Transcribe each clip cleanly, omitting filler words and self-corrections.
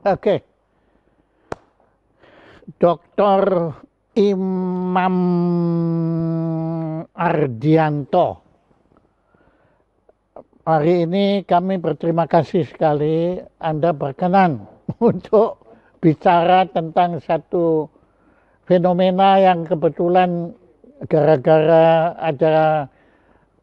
Oke, Dr. Imam Ardianto. Hari ini kami berterima kasih sekali Anda berkenan untuk bicara tentang satu fenomena yang kebetulan gara-gara ada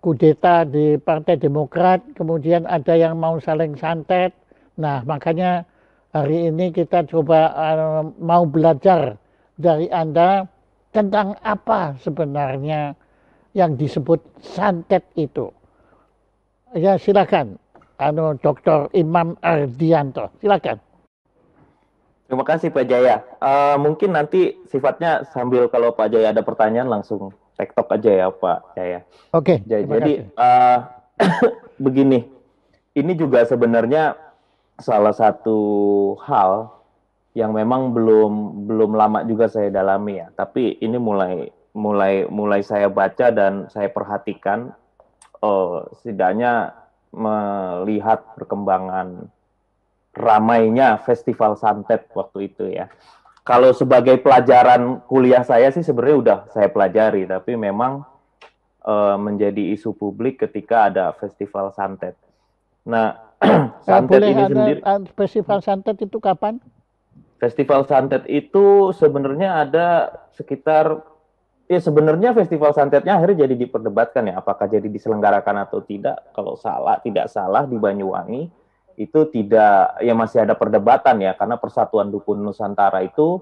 kudeta di Partai Demokrat, kemudian ada yang mau saling santet. Nah, makanya hari ini kita coba mau belajar dari Anda tentang apa sebenarnya yang disebut santet itu. Ya, silakan. Dr. Imam Ardianto, silakan. Terima kasih Pak Jaya. Mungkin nanti sifatnya sambil kalau Pak Jaya ada pertanyaan langsung tektok aja ya Pak Jaya. Oke, terima Jadi kasih. begini, ini juga sebenarnya salah satu hal yang memang belum belum lama juga saya dalami ya. Tapi ini mulai mulai mulai saya baca dan saya perhatikan, setidaknya melihat perkembangan ramainya festival santet waktu itu ya. Kalau sebagai pelajaran kuliah saya sih sebenarnya udah saya pelajari, tapi memang menjadi isu publik ketika ada festival santet. Nah, santet Boleh ini Anda sendiri, festival santet itu kapan? festival santet itu sebenarnya ada sekitar, ya sebenarnya festival santetnya akhirnya jadi diperdebatkan ya, apakah jadi diselenggarakan atau tidak. Kalau salah, tidak salah di Banyuwangi itu tidak, ya masih ada perdebatan ya, karena Persatuan Dukun Nusantara itu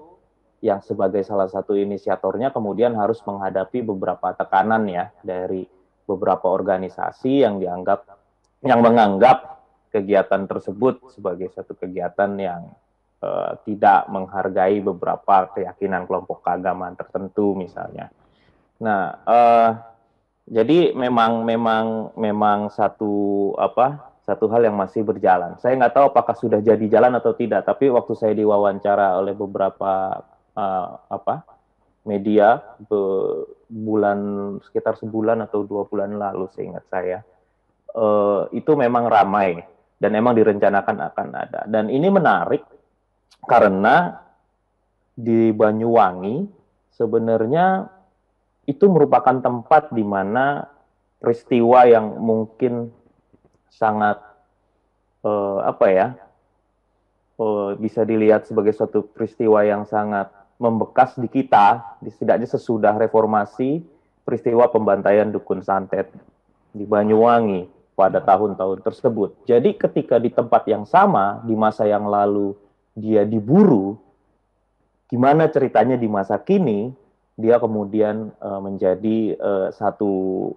yang sebagai salah satu inisiatornya kemudian harus menghadapi beberapa tekanan ya dari beberapa organisasi yang menganggap kegiatan tersebut sebagai satu kegiatan yang tidak menghargai beberapa keyakinan kelompok keagamaan tertentu misalnya. Nah, jadi memang satu hal yang masih berjalan. Saya nggak tahu apakah sudah jadi jalan atau tidak, tapi waktu saya diwawancara oleh beberapa media bulan sekitar sebulan atau 2 bulan lalu, seingat saya, itu memang ramai dan memang direncanakan akan ada. Dan ini menarik karena di Banyuwangi sebenarnya itu merupakan tempat di mana peristiwa yang mungkin sangat apa ya, bisa dilihat sebagai suatu peristiwa yang sangat membekas di kita, setidaknya sesudah reformasi, peristiwa pembantaian dukun santet di Banyuwangi pada tahun-tahun tersebut. Jadi ketika di tempat yang sama, di masa yang lalu dia diburu, gimana ceritanya di masa kini dia kemudian menjadi satu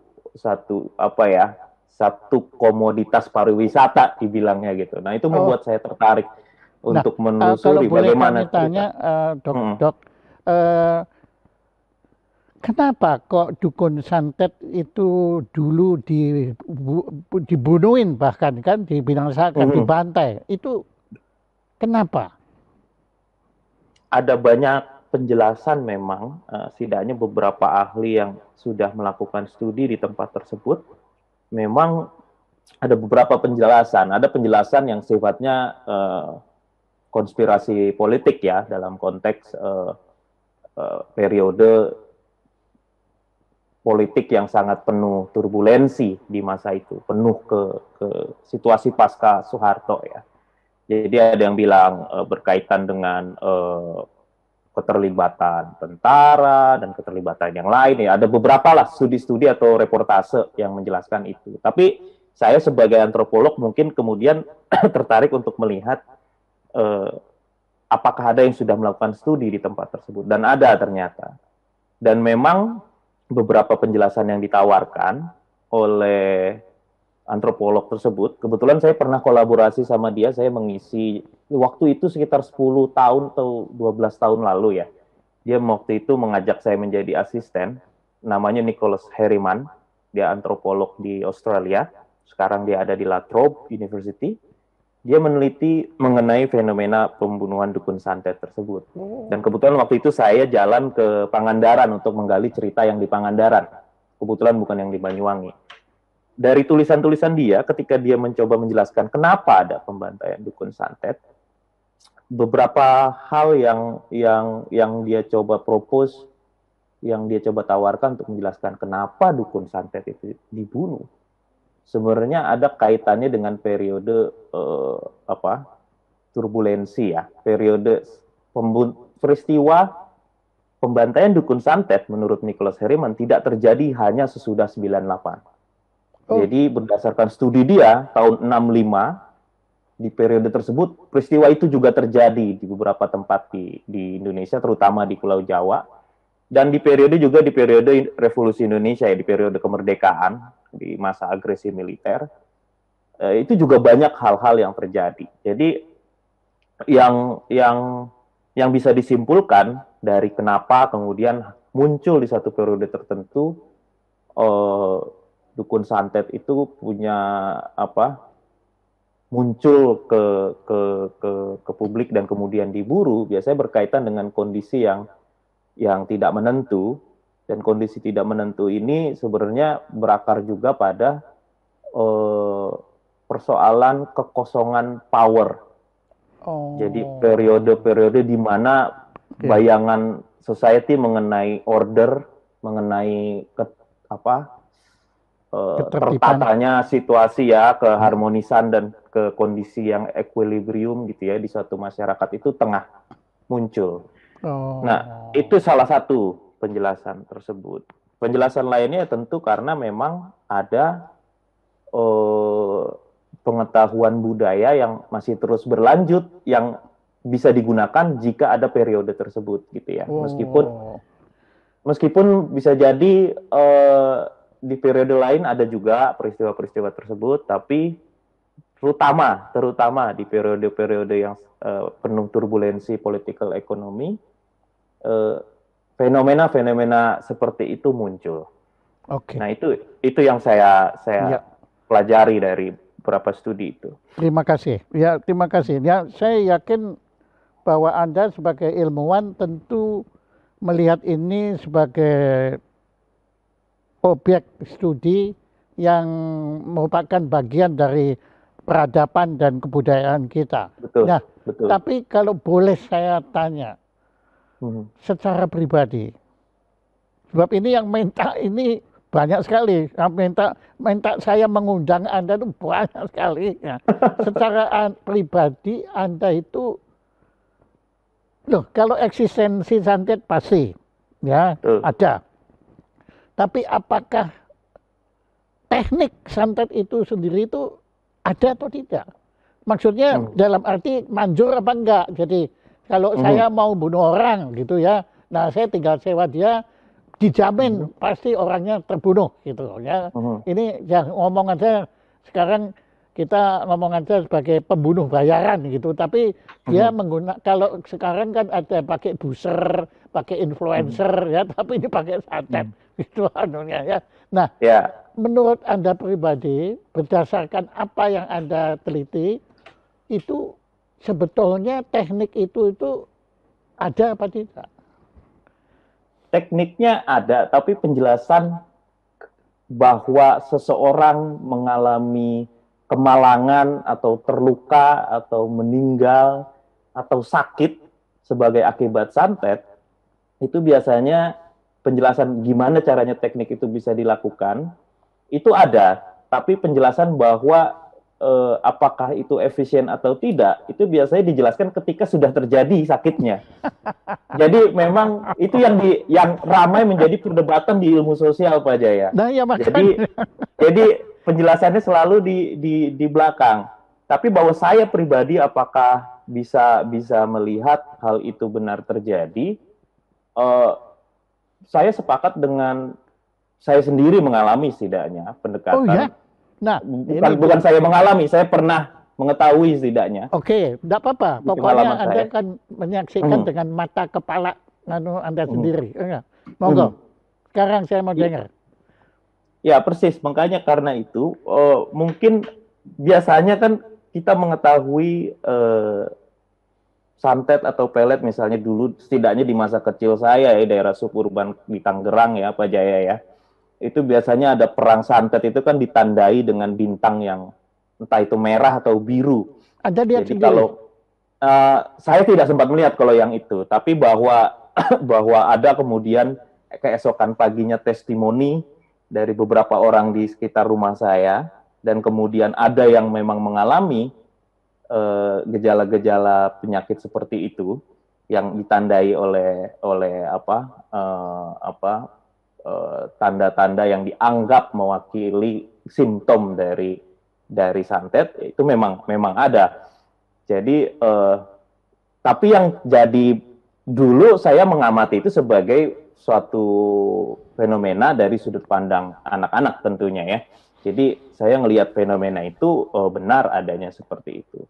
apa ya, satu komoditas pariwisata dibilangnya gitu. Nah itu Oh, membuat saya tertarik nah, untuk kalau menelusuri boleh kami bagaimana tanya, cerita. Hmm. dok, eh, kenapa kok dukun santet itu dulu dibunuhin bahkan kan dibinasakan, Hmm. dibantai? Itu kenapa? Ada banyak penjelasan memang, setidaknya beberapa ahli yang sudah melakukan studi di tempat tersebut, memang ada beberapa penjelasan. Ada penjelasan yang sifatnya konspirasi politik ya, dalam konteks periode politik yang sangat penuh turbulensi di masa itu, penuh ke situasi pasca Soeharto ya. Jadi ada yang bilang berkaitan dengan keterlibatan tentara dan keterlibatan yang lain ya. Ada beberapa lah studi-studi atau reportase yang menjelaskan itu. Tapi saya sebagai antropolog mungkin kemudian tertarik untuk melihat eh, apakah ada yang sudah melakukan studi di tempat tersebut, dan ada ternyata. Dan memang beberapa penjelasan yang ditawarkan oleh antropolog tersebut, kebetulan saya pernah kolaborasi sama dia, saya mengisi waktu itu sekitar 10 tahun atau 12 tahun lalu ya. Dia waktu itu mengajak saya menjadi asisten, namanya Nicholas Harriman, dia antropolog di Australia, sekarang dia ada di La Trobe University. Dia meneliti mengenai fenomena pembunuhan dukun santet tersebut. Dan kebetulan waktu itu saya jalan ke Pangandaran untuk menggali cerita yang di Pangandaran. Kebetulan bukan yang di Banyuwangi. Dari tulisan-tulisan dia, ketika dia mencoba menjelaskan kenapa ada pembantaian dukun santet, beberapa hal yang dia coba propose, yang dia coba tawarkan untuk menjelaskan kenapa dukun santet itu dibunuh. Sebenarnya ada kaitannya dengan periode turbulensi ya, periode peristiwa pembantaian dukun santet menurut Nicholas Harriman tidak terjadi hanya sesudah 98. Oh. Jadi berdasarkan studi dia tahun 65, di periode tersebut peristiwa itu juga terjadi di beberapa tempat di Indonesia, terutama di Pulau Jawa, dan di periode Revolusi Indonesia ya, di periode kemerdekaan, di masa agresi militer, itu juga banyak hal-hal yang terjadi. Jadi yang bisa disimpulkan dari kenapa kemudian muncul di satu periode tertentu dukun santet itu punya muncul ke publik dan kemudian diburu, biasanya berkaitan dengan kondisi yang tidak menentu, dan kondisi tidak menentu ini sebenarnya berakar juga pada persoalan kekosongan power. Jadi periode-periode di mana bayangan society mengenai order, mengenai tertatanya situasi ya, keharmonisan dan ke kondisi yang equilibrium gitu ya di suatu masyarakat itu tengah muncul. Nah, itu salah satu penjelasan tersebut. Penjelasan lainnya tentu karena memang ada pengetahuan budaya yang masih terus berlanjut yang bisa digunakan jika ada periode tersebut gitu ya. Meskipun bisa jadi di periode lain ada juga peristiwa-peristiwa tersebut, tapi terutama di periode-periode yang penuh turbulensi political ekonomi, fenomena-fenomena seperti itu muncul. Nah, itu yang saya pelajari dari beberapa studi itu. Terima kasih. Ya, terima kasih. Ya, saya yakin bahwa Anda sebagai ilmuwan tentu melihat ini sebagai objek studi yang merupakan bagian dari peradaban dan kebudayaan kita. Betul. Nah, betul. Tapi kalau boleh saya tanya, secara pribadi, sebab ini yang minta ini banyak sekali, minta saya mengundang Anda itu banyak sekali. Ya. Secara pribadi Anda itu, kalau eksistensi santet pasti, ya ada. Tapi apakah teknik santet itu sendiri itu ada atau tidak? Maksudnya dalam arti manjur apa enggak? Jadi kalau saya mau bunuh orang gitu ya, nah saya tinggal sewa dia, dijamin pasti orangnya terbunuh gitu ya. Ini yang ngomong aja sekarang kita ngomong aja sebagai pembunuh bayaran gitu, tapi dia menggunakan, kalau sekarang kan ada pakai booster, pakai influencer ya, tapi ini pakai santet gitu anunya ya. Nah, menurut Anda pribadi berdasarkan apa yang Anda teliti itu sebetulnya teknik itu ada apa tidak? Tekniknya ada, tapi penjelasan bahwa seseorang mengalami kemalangan atau terluka atau meninggal atau sakit sebagai akibat santet, itu biasanya penjelasan gimana caranya teknik itu bisa dilakukan, itu ada. Tapi penjelasan bahwa apakah itu efisien atau tidak, itu biasanya dijelaskan ketika sudah terjadi sakitnya. Jadi memang itu yang ramai menjadi perdebatan di ilmu sosial, Pak Jaya. Nah, ya, jadi penjelasannya selalu di belakang. Tapi bahwa saya pribadi apakah bisa melihat hal itu benar terjadi, saya sepakat dengan saya sendiri mengalami setidaknya pendekatan. Oh ya? Nah, bukan saya mengalami, saya pernah mengetahui setidaknya. Oke, tidak apa-apa. Pokoknya Anda kan menyaksikan dengan mata kepala Anda sendiri. Monggo. Sekarang saya mau dengar. Ya, persis. Makanya karena itu, mungkin biasanya kan kita mengetahui santet atau pelet misalnya dulu, setidaknya di masa kecil saya ya, daerah suburban di Tangerang ya, Pak Jaya ya. Itu biasanya ada perang santet itu kan ditandai dengan bintang yang entah itu merah atau biru. Anda lihat jadi sendiri? Saya tidak sempat melihat kalau yang itu, tapi bahwa bahwa ada kemudian keesokan paginya testimoni dari beberapa orang di sekitar rumah saya, dan kemudian ada yang memang mengalami gejala-gejala penyakit seperti itu yang ditandai oleh tanda-tanda yang dianggap mewakili simptom dari santet, itu memang ada. Jadi, tapi yang jadi dulu saya mengamati itu sebagai suatu fenomena dari sudut pandang anak-anak tentunya ya. Jadi saya melihat fenomena itu benar adanya seperti itu.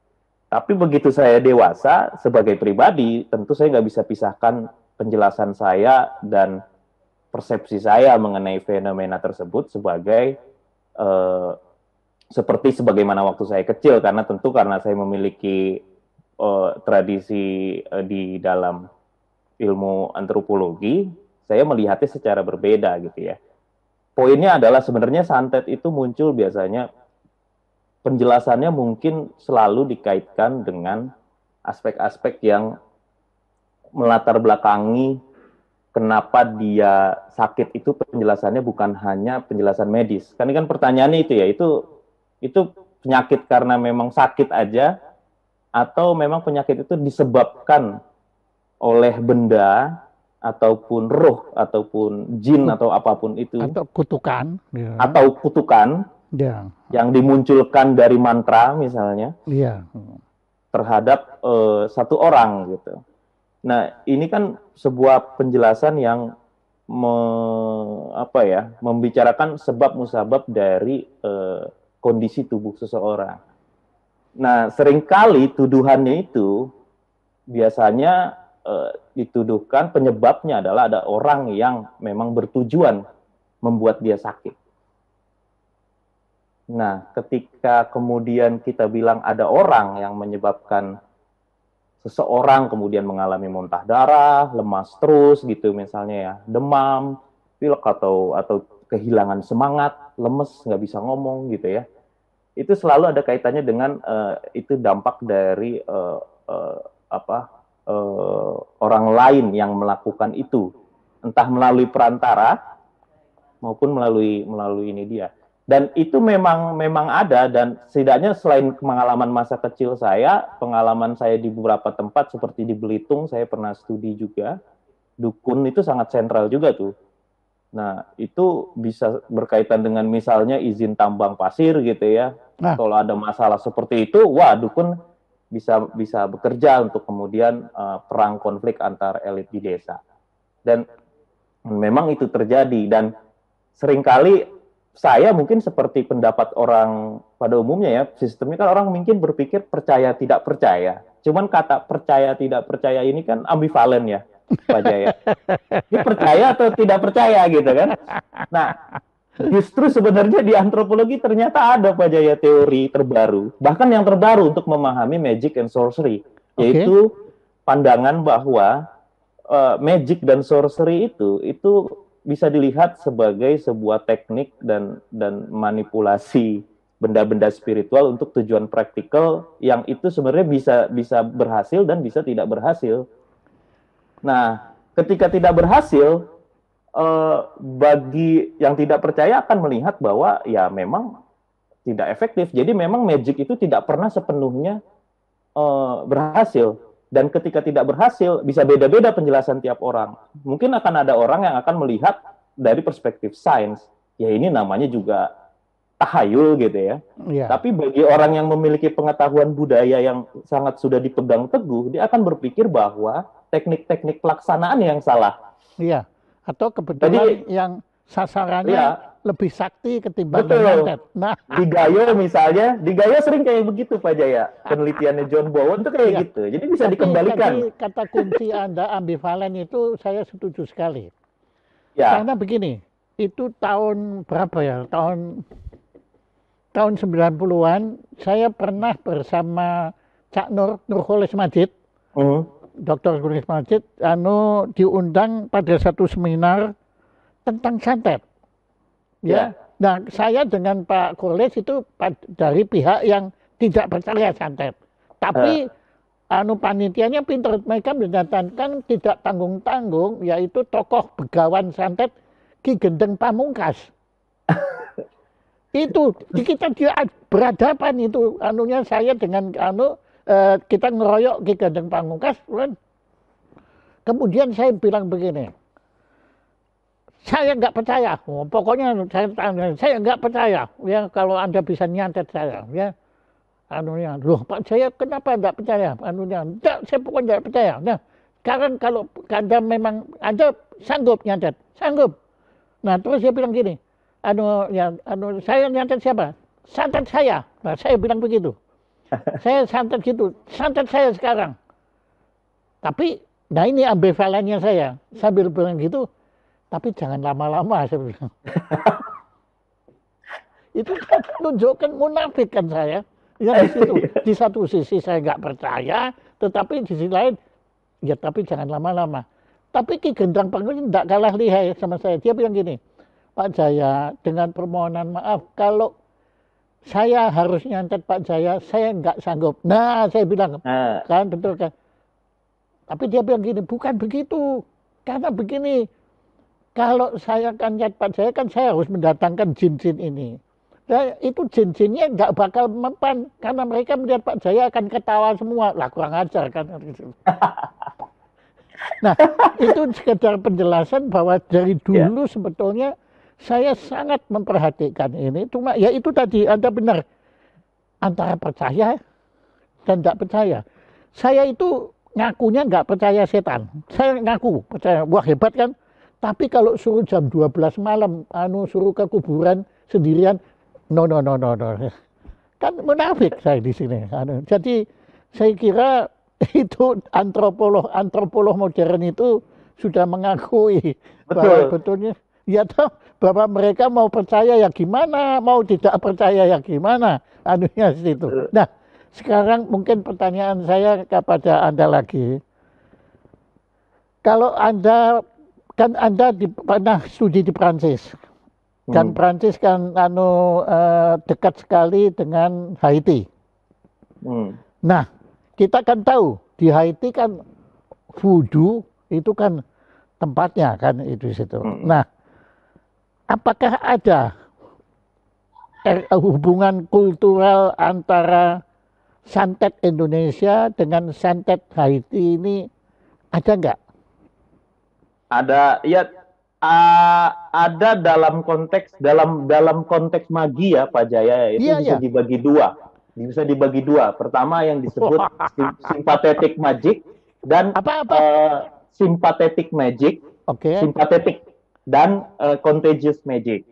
Tapi begitu saya dewasa, sebagai pribadi, tentu saya nggak bisa pisahkan penjelasan saya dan persepsi saya mengenai fenomena tersebut sebagai seperti sebagaimana waktu saya kecil, karena tentu karena saya memiliki tradisi di dalam ilmu antropologi, saya melihatnya secara berbeda gitu ya. Poinnya adalah sebenarnya santet itu muncul biasanya, penjelasannya mungkin selalu dikaitkan dengan aspek-aspek yang melatar belakangi kenapa dia sakit. Itu penjelasannya bukan hanya penjelasan medis. Kan ini kan pertanyaannya itu ya, itu penyakit karena memang sakit aja, atau memang penyakit itu disebabkan oleh benda, ataupun roh, ataupun jin, atau apapun itu. Atau kutukan. Ya. Atau kutukan ya. yang dimunculkan dari mantra misalnya ya. terhadap satu orang gitu. Nah, ini kan sebuah penjelasan yang membicarakan sebab musabab dari kondisi tubuh seseorang. Nah, seringkali tuduhannya itu biasanya dituduhkan penyebabnya adalah ada orang yang memang bertujuan membuat dia sakit. Nah, ketika kemudian kita bilang ada orang yang menyebabkan seseorang kemudian mengalami muntah darah, lemas terus gitu misalnya ya, demam, pilek atau kehilangan semangat, lemes, nggak bisa ngomong gitu ya. Itu selalu ada kaitannya dengan itu dampak dari orang lain yang melakukan itu, entah melalui perantara maupun melalui ini dia. Dan itu memang ada, dan setidaknya selain pengalaman masa kecil saya, pengalaman saya di beberapa tempat seperti di Belitung, saya pernah studi juga, dukun itu sangat sentral juga tuh. Nah, itu bisa berkaitan dengan misalnya izin tambang pasir gitu ya. Nah, kalau ada masalah seperti itu, wah dukun bisa bekerja untuk kemudian perang konflik antar elit di desa. Dan memang itu terjadi, dan seringkali saya mungkin seperti pendapat orang pada umumnya ya, sistemnya kan orang mungkin berpikir percaya tidak percaya. Cuman kata percaya tidak percaya ini kan ambivalen ya, Pak Jaya. Ini percaya atau tidak percaya gitu kan. Nah, justru sebenarnya di antropologi ternyata ada, Pak Jaya, teori terbaru, bahkan yang terbaru untuk memahami magic and sorcery, yaitu pandangan bahwa magic dan sorcery itu bisa dilihat sebagai sebuah teknik dan manipulasi benda-benda spiritual untuk tujuan praktikal, yang itu sebenarnya bisa berhasil dan bisa tidak berhasil. Nah, ketika tidak berhasil, bagi yang tidak percaya akan melihat bahwa ya memang tidak efektif. Jadi memang magic itu tidak pernah sepenuhnya berhasil. Dan ketika tidak berhasil, bisa beda-beda penjelasan tiap orang. Mungkin akan ada orang yang akan melihat dari perspektif sains, ya ini namanya juga tahayul gitu ya. Tapi bagi orang yang memiliki pengetahuan budaya yang sangat sudah dipegang teguh, dia akan berpikir bahwa teknik-teknik pelaksanaan yang salah. Iya, atau kebetulan yang sasarannya lebih sakti ketimbang santet. Nah, di Gayo misalnya, di Gayo sering kayak begitu Pak Jaya. Penelitiannya John Bowen tuh kayak gitu. Jadi bisa dikembalikan. Tapi kata kunci Anda ambivalen itu saya setuju sekali. Karena begini, itu tahun berapa ya? Tahun 90-an saya pernah bersama Cak Nurholis Majid. Dr. Nurholis Majid diundang pada satu seminar tentang santet. Ya. Nah, saya dengan Pak Kholis itu dari pihak yang tidak percaya santet. Tapi panitianya pinter, mereka mendatangkan tidak tanggung-tanggung, yaitu tokoh begawan santet Ki Gendeng Pamungkas. Itu kita berhadapan itu saya dengan kita ngeroyok Ki Gendeng Pamungkas. Kemudian saya bilang begini, saya nggak percaya, pokoknya saya nggak percaya ya kalau Anda bisa nyantet saya ya. Loh Pak Jaya kenapa enggak percaya? Enggak, saya pokoknya enggak percaya. Nah, sekarang kalau Anda memang Anda sanggup nyantet, sanggup. Nah, terus saya bilang gini, saya nyantet siapa? Santet saya. Nah, saya bilang begitu. Saya santet gitu, santet saya sekarang. Tapi, nah ini ambivalennya saya. Sambil bilang gitu, tapi jangan lama-lama saya bilang. Itu kan menunjukkan munafik kan saya. Ya di situ, di satu sisi saya nggak percaya, tetapi di sisi lain, ya tapi jangan lama-lama. Tapi Ki Gendeng Pamungkas tidak kalah lihai sama saya. Dia bilang gini, Pak Jaya, dengan permohonan maaf, kalau saya harus nyantet Pak Jaya, saya nggak sanggup. Nah, saya bilang, kan betul kan. Tapi dia bilang gini, bukan begitu. Karena begini, kalau saya akan nyantet Pak Jaya, kan saya harus mendatangkan jin-jin ini. Nah, itu jin-jinnya nggak bakal mempan karena mereka melihat Pak Jaya akan ketawa semua. Lah kurang ajar kan. Nah, itu sekedar penjelasan bahwa dari dulu sebetulnya saya sangat memperhatikan ini. Cuma ya itu tadi Anda benar. Antara percaya dan tidak percaya. Saya itu ngakunya nggak percaya setan. Saya ngaku percaya. Wah hebat kan. Tapi kalau suruh jam 12 malam, suruh ke kuburan sendirian, No. Kan munafik saya di sini. Jadi saya kira itu antropolog modern itu sudah mengakui bahwa betulnya ya toh bahwa mereka mau percaya ya gimana, mau tidak percaya ya gimana, situ. Nah, sekarang mungkin pertanyaan saya kepada Anda lagi. Kalau Anda pernah studi di Prancis. Dan Prancis kan dekat sekali dengan Haiti. Nah, kita kan tahu di Haiti kan voodoo itu kan tempatnya kan itu situ. Nah, apakah ada hubungan kultural antara santet Indonesia dengan santet Haiti ini ada nggak? Ada, ya. Ada dalam konteks magi ya Pak Jaya, itu bisa dibagi dua. Bisa dibagi dua. Pertama yang disebut sympathetic magic dan sympathetic magic, sympathetic dan contagious magic.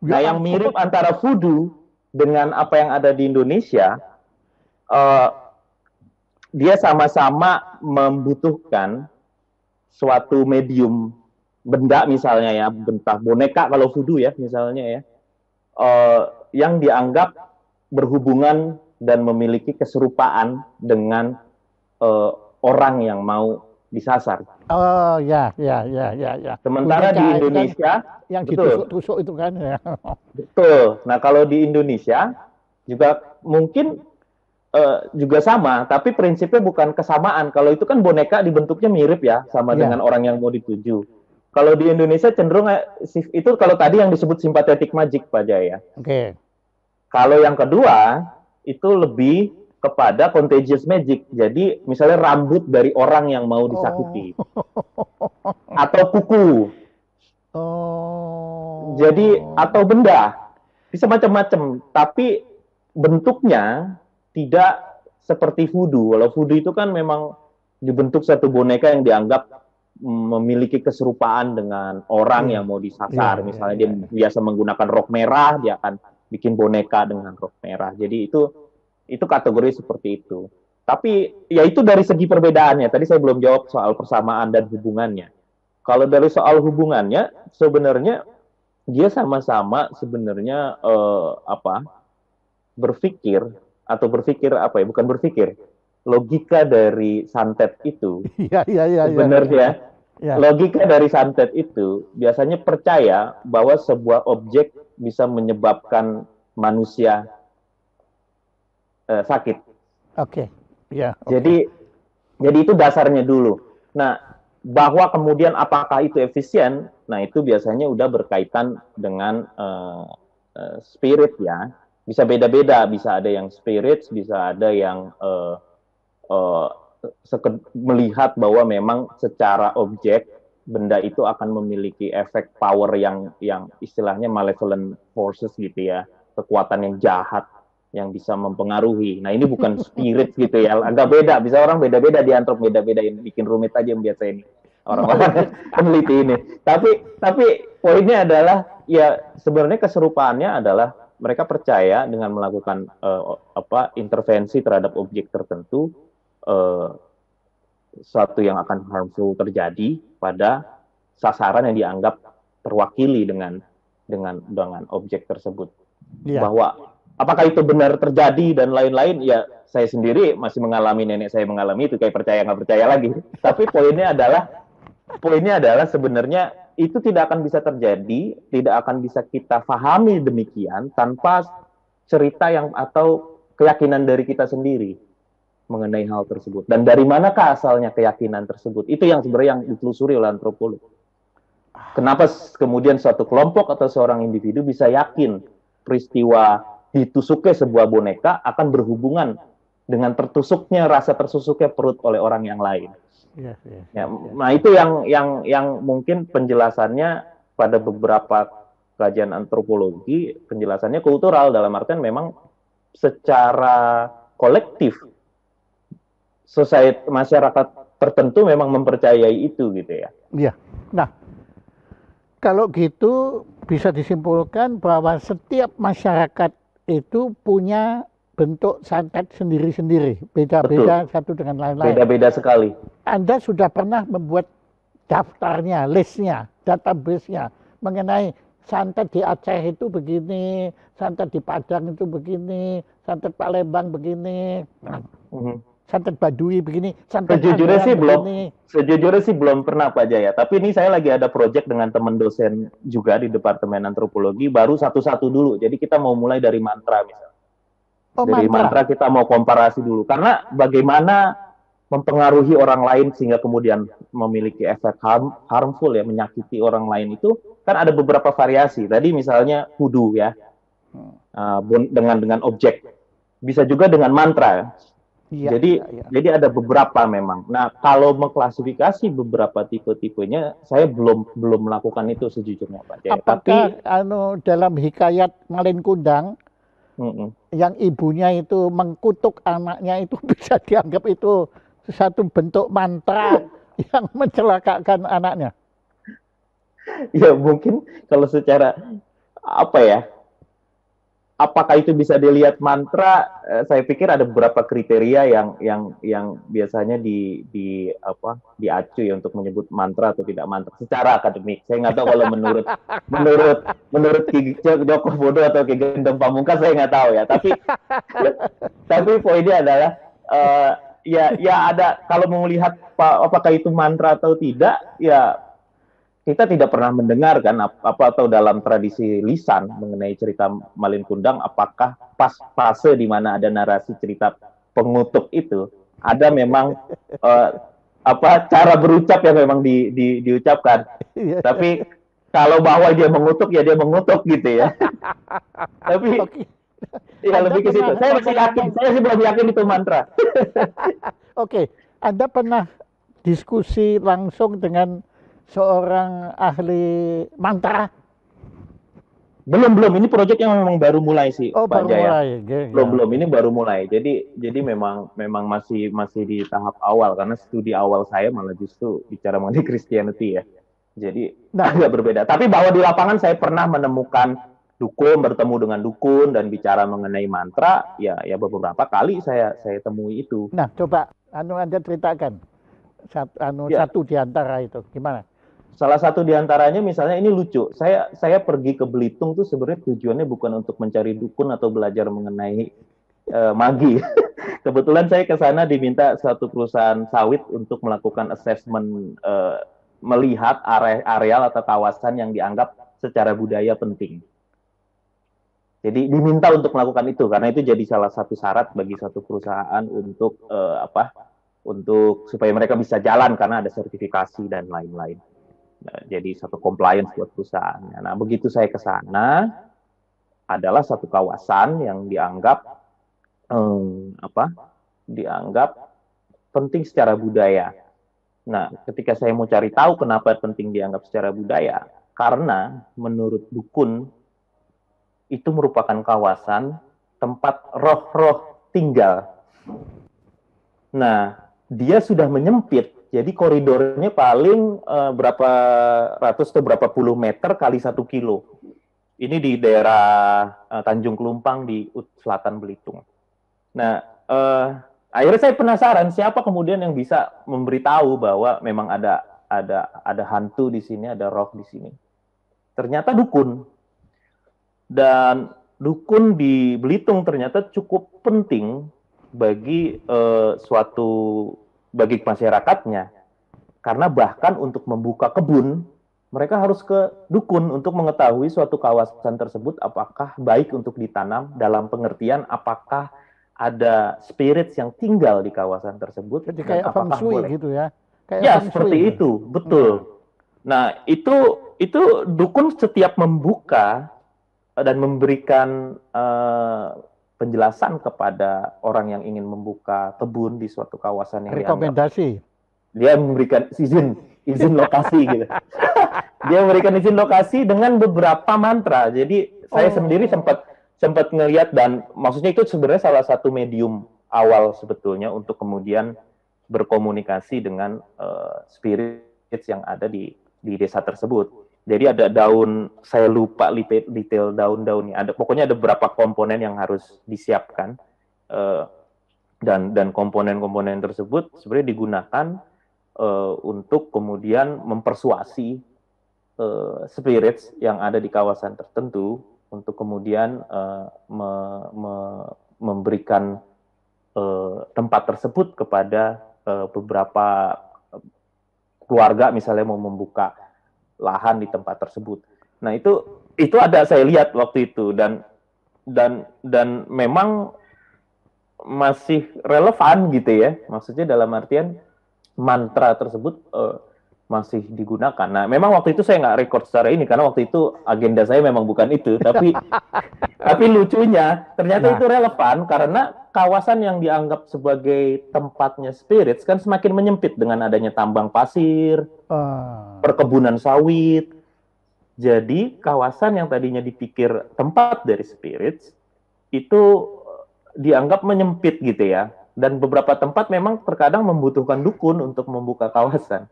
Nah, yang mirip antara voodoo dengan apa yang ada di Indonesia, dia sama-sama membutuhkan suatu medium, benda misalnya ya, entah boneka kalau voodoo ya misalnya ya, yang dianggap berhubungan dan memiliki keserupaan dengan orang yang mau disasar. Oh ya. Sementara boneka di Indonesia kan yang ditusuk-tusuk itu kan ya. Betul. Nah kalau di Indonesia juga mungkin juga sama, tapi prinsipnya bukan kesamaan. Kalau itu kan boneka dibentuknya mirip ya sama dengan orang yang mau dituju. Kalau di Indonesia cenderung itu kalau tadi yang disebut sympathetic magic Pak Jaya. Oke. Kalau yang kedua itu lebih kepada contagious magic. Jadi misalnya rambut dari orang yang mau disakiti. Atau kuku. Jadi atau benda. Bisa macam-macam, tapi bentuknya tidak seperti voodoo. Kalau voodoo itu kan memang dibentuk satu boneka yang dianggap memiliki keserupaan dengan orang yang mau disasar. Misalnya dia biasa menggunakan rok merah, dia akan bikin boneka dengan rok merah. Jadi itu kategori seperti itu. Tapi ya itu dari segi perbedaannya. Tadi saya belum jawab soal persamaan dan hubungannya. Kalau dari soal hubungannya, sebenarnya dia sama-sama sebenarnya berpikir bukan berpikir. Logika dari santet itu sebenarnya logika dari santet itu biasanya percaya bahwa sebuah objek bisa menyebabkan manusia sakit. Oke. Jadi Jadi itu dasarnya dulu. Nah, bahwa kemudian apakah itu efisien, nah itu biasanya udah berkaitan dengan spirit ya. Bisa beda-beda, bisa ada yang spirit, bisa ada yang uh, melihat bahwa memang secara objek benda itu akan memiliki efek power yang istilahnya malevolent forces gitu ya, kekuatan yang jahat yang bisa mempengaruhi. Nah ini bukan spirit gitu ya, agak beda. Bisa orang beda-beda diantrop beda-beda, bikin rumit aja yang biasa ini orang-orang peneliti ini. Tapi poinnya adalah ya sebenarnya keserupaannya adalah mereka percaya dengan melakukan intervensi terhadap objek tertentu, suatu yang akan harmful terjadi pada sasaran yang dianggap terwakili dengan objek tersebut. Ya. Bahwa apakah itu benar terjadi dan lain-lain, ya saya sendiri masih mengalami, nenek saya mengalami itu, kayak percaya nggak percaya lagi. Tapi poinnya adalah sebenarnya itu tidak akan bisa terjadi, tidak akan bisa kita pahami demikian tanpa cerita yang atau keyakinan dari kita sendiri mengenai hal tersebut. Dan dari manakah asalnya keyakinan tersebut? Itu yang sebenarnya yang ditelusuri oleh antropolog. Kenapa kemudian suatu kelompok atau seorang individu bisa yakin peristiwa ditusuknya sebuah boneka akan berhubungan dengan rasa tertusuknya perut oleh orang yang lain. Ya, nah itu yang mungkin penjelasannya pada beberapa kajian antropologi, penjelasannya kultural, dalam artian memang secara kolektif masyarakat tertentu memang mempercayai itu gitu ya. Iya. Nah, kalau gitu bisa disimpulkan bahwa setiap masyarakat itu punya bentuk santet sendiri-sendiri, beda-beda satu dengan lain-lain. Beda-beda sekali. Anda sudah pernah membuat daftarnya, listnya, database-nya mengenai santet di Aceh itu begini, santet di Padang itu begini, santet Palembang begini. Santet Baduy begini, santet Sejujurnya sih belum pernah Pak Jaya. Tapi ini saya lagi ada proyek dengan teman dosen juga di Departemen Antropologi, baru satu-satu dulu. Jadi kita mau mulai dari mantra misalnya. Dari mantra kita mau komparasi dulu. Karena bagaimana mempengaruhi orang lain sehingga kemudian memiliki efek harmful ya, menyakiti orang lain itu kan ada beberapa variasi. Tadi misalnya kudu ya, dengan objek. Bisa juga dengan mantra. Ya, jadi ada beberapa memang. Nah, kalau mengklasifikasi beberapa tipe-tipenya, saya belum melakukan itu sejujurnya Pak Jaya. Apakah dalam hikayat Malin Kundang yang ibunya itu mengkutuk anaknya itu bisa dianggap itu satu bentuk mantra yang mencelakakan anaknya? Ya mungkin kalau secara apakah itu bisa dilihat mantra? Saya pikir ada beberapa kriteria yang biasanya diacu ya untuk menyebut mantra atau tidak mantra secara akademik. Saya nggak tahu kalau menurut Ki Joko Bodo atau Ki Gendeng Pamungkas, saya nggak tahu ya. Tapi poinnya adalah ya ada, kalau mau melihat apakah itu mantra atau tidak, ya kita tidak pernah mendengar kan atau dalam tradisi lisan mengenai cerita Malin Kundang, apakah pas fase di mana ada narasi cerita pengutuk itu ada memang cara berucap yang memang diucapkan. Tapi kalau bahwa dia mengutuk ya dia mengutuk gitu ya. Tapi ya lebih ke situ. Saya masih yakin, saya sih belum yakin itu mantra. Oke, Anda pernah diskusi langsung dengan seorang ahli mantra? Belum. Ini proyek yang memang baru mulai sih, Pak Jaya. Belum. Ini baru mulai. Jadi memang masih di tahap awal, karena studi awal saya malah justru bicara mengenai Christianity ya. Jadi agak berbeda. Tapi bahwa di lapangan saya pernah menemukan dukun, bertemu dengan dukun dan bicara mengenai mantra, ya beberapa kali saya temui itu. Nah, coba Anda ceritakan satu di antara itu gimana? Salah satu diantaranya misalnya, ini lucu, saya pergi ke Belitung tuh sebenarnya tujuannya bukan untuk mencari dukun atau belajar mengenai magi. Kebetulan saya ke sana diminta suatu perusahaan sawit untuk melakukan assessment, melihat areal atau kawasan yang dianggap secara budaya penting. Jadi diminta untuk melakukan itu, karena itu jadi salah satu syarat bagi satu perusahaan untuk untuk supaya mereka bisa jalan karena ada sertifikasi dan lain-lain. Nah, jadi satu compliance buat perusahaannya. Nah, begitu saya ke sana, adalah satu kawasan yang dianggap dianggap penting secara budaya. Nah, ketika saya mau cari tahu kenapa penting dianggap secara budaya, karena menurut dukun itu merupakan kawasan tempat roh-roh tinggal. Nah, dia sudah menyempit, jadi koridornya paling berapa ratus atau berapa puluh meter kali 1 kilo. Ini di daerah Tanjung Kelumpang di selatan Belitung. Nah, akhirnya saya penasaran siapa kemudian yang bisa memberitahu bahwa memang ada hantu di sini, ada roh di sini. Ternyata dukun. Dan dukun di Belitung ternyata cukup penting bagi bagi masyarakatnya. Karena bahkan untuk membuka kebun, mereka harus ke dukun untuk mengetahui suatu kawasan tersebut apakah baik untuk ditanam, dalam pengertian apakah ada spirits yang tinggal di kawasan tersebut. Jadi kayak feng shui gitu ya? Kayak ya, seperti itu, betul. Nah, itu dukun setiap membuka dan memberikan penjelasan kepada orang yang ingin membuka kebun di suatu kawasan yang rekomendasi. Dia memberikan izin lokasi gitu. Dia memberikan izin lokasi dengan beberapa mantra. Jadi saya sendiri sempat ngelihat, dan maksudnya itu sebenarnya salah satu medium awal sebetulnya untuk kemudian berkomunikasi dengan spirits yang ada di desa tersebut. Jadi ada daun, saya lupa detail daun-daunnya. Pokoknya ada beberapa komponen yang harus disiapkan, dan komponen-komponen tersebut sebenarnya digunakan untuk kemudian mempersuasi spirits yang ada di kawasan tertentu untuk kemudian memberikan tempat tersebut kepada beberapa keluarga, misalnya mau membuka lahan di tempat tersebut. Nah, itu ada saya lihat waktu itu, dan memang masih relevan gitu ya. Maksudnya dalam artian mantra tersebut masih digunakan. Nah, memang waktu itu saya nggak record secara ini karena waktu itu agenda saya memang bukan itu, tapi lucunya ternyata itu relevan karena kawasan yang dianggap sebagai tempatnya spirits kan semakin menyempit dengan adanya tambang pasir, perkebunan sawit. Jadi kawasan yang tadinya dipikir tempat dari spirits itu dianggap menyempit gitu ya. Dan beberapa tempat memang terkadang membutuhkan dukun untuk membuka kawasan.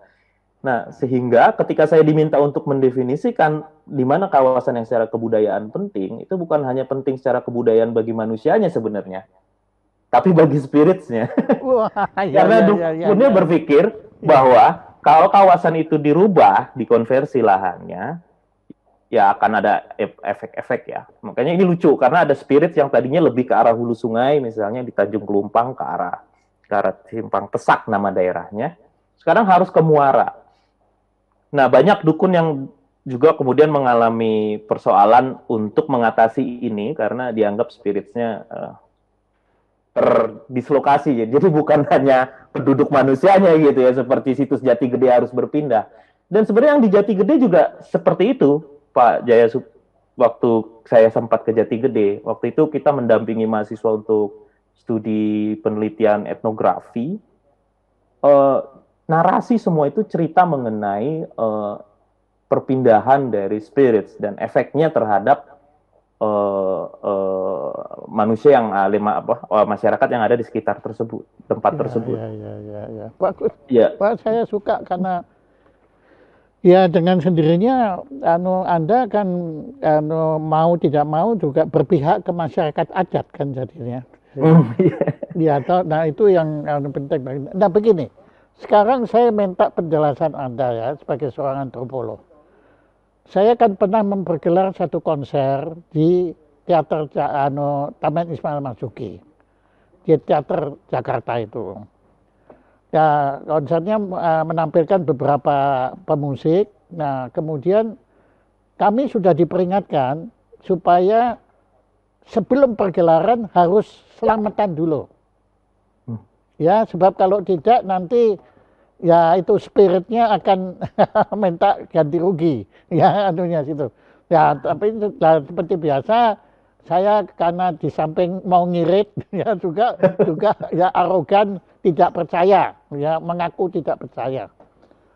Nah, sehingga ketika saya diminta untuk mendefinisikan di mana kawasan yang secara kebudayaan penting, itu bukan hanya penting secara kebudayaan bagi manusianya sebenarnya, tapi bagi spiritsnya. Karena dukunnya berpikir bahwa kalau kawasan itu dirubah, dikonversi lahannya, ya akan ada efek-efek ya. Makanya ini lucu, karena ada spirit yang tadinya lebih ke arah hulu sungai, misalnya di Tanjung Kelumpang ke arah Simpang Pesak nama daerahnya, sekarang harus ke Muara. Nah, banyak dukun yang juga kemudian mengalami persoalan untuk mengatasi ini karena dianggap spiritsnya terdislokasi ya. Jadi bukan hanya penduduk manusianya gitu ya, seperti situs Jati Gede harus berpindah. Dan sebenarnya yang di Jati Gede juga seperti itu, Pak Jaya. Waktu saya sempat ke Jati Gede, waktu itu kita mendampingi mahasiswa untuk studi penelitian etnografi. Narasi semua itu cerita mengenai perpindahan dari spirits dan efeknya terhadap manusia yang masyarakat yang ada di sekitar tersebut, tempat tersebut. Ya. Bagus. Ya. Pak, saya suka karena ya dengan sendirinya Anda kan mau tidak mau juga berpihak ke masyarakat adat kan jadinya. Ya, nah itu yang penting. Nah begini, sekarang saya minta penjelasan Anda ya sebagai seorang antropolog. Saya kan pernah mempergelar satu konser di teater Taman Ismail Marzuki, di teater Jakarta itu. Ya, konsernya menampilkan beberapa pemusik. Nah, kemudian kami sudah diperingatkan supaya sebelum pergelaran harus selamatan dulu. Ya, sebab kalau tidak nanti ya itu spiritnya akan minta ganti rugi. Ya, anunya situ. Ya, tapi seperti biasa saya karena di samping mau ngirit ya juga ya arogan, tidak percaya, ya mengaku tidak percaya.